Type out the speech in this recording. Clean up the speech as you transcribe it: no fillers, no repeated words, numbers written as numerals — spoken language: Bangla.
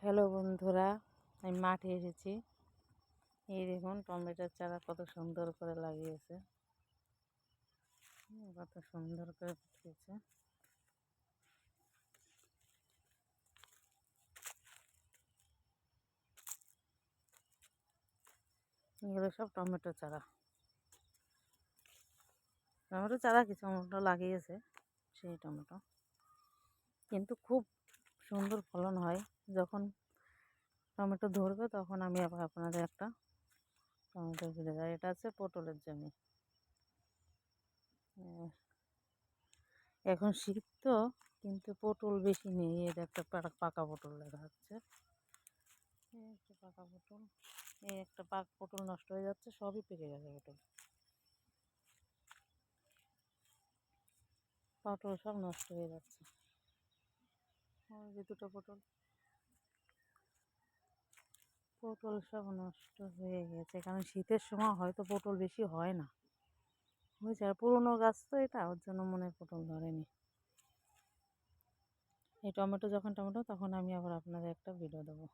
হ্যালো বন্ধুরা, আমি মাঠে এসেছি। এই দেখুন টমেটোর চারা কত সুন্দর করে লাগিয়েছে, কত সুন্দর করে ফুটেছে। এগুলো সব টমেটো চারা, কিছু টমেটো লাগিয়েছে, সেই টমেটো কিন্তু খুব সুন্দর ফলন হয়। যখন টমেটো ধরবে তখন আমি আবার আপনাদের একটা টমেটো ফেলে যাই। এটা আছে পটলের জমি। এখন শীত তো, কিন্তু পটল বেশি নেই। এটা একটা পাকা পটল দেখা যাচ্ছে, একটা পাকা পটল। এই একটা পটল নষ্ট হয়ে যাচ্ছে, সবই পেকে গেছে পটল। পটল সব নষ্ট হয়ে যাচ্ছে। ওই যে দুটো পটল সব নষ্ট হয়ে গেছে, কারণ শীতের সময় হয়তো পটল বেশি হয় না, হয়েছে। আর পুরোনো গাছ তো এটা, ওর জন্য মনে হয় পটল ধরেনি। এই টমেটো যখন তখন আমি আবার আপনাদের একটা ভিডিও দেবো।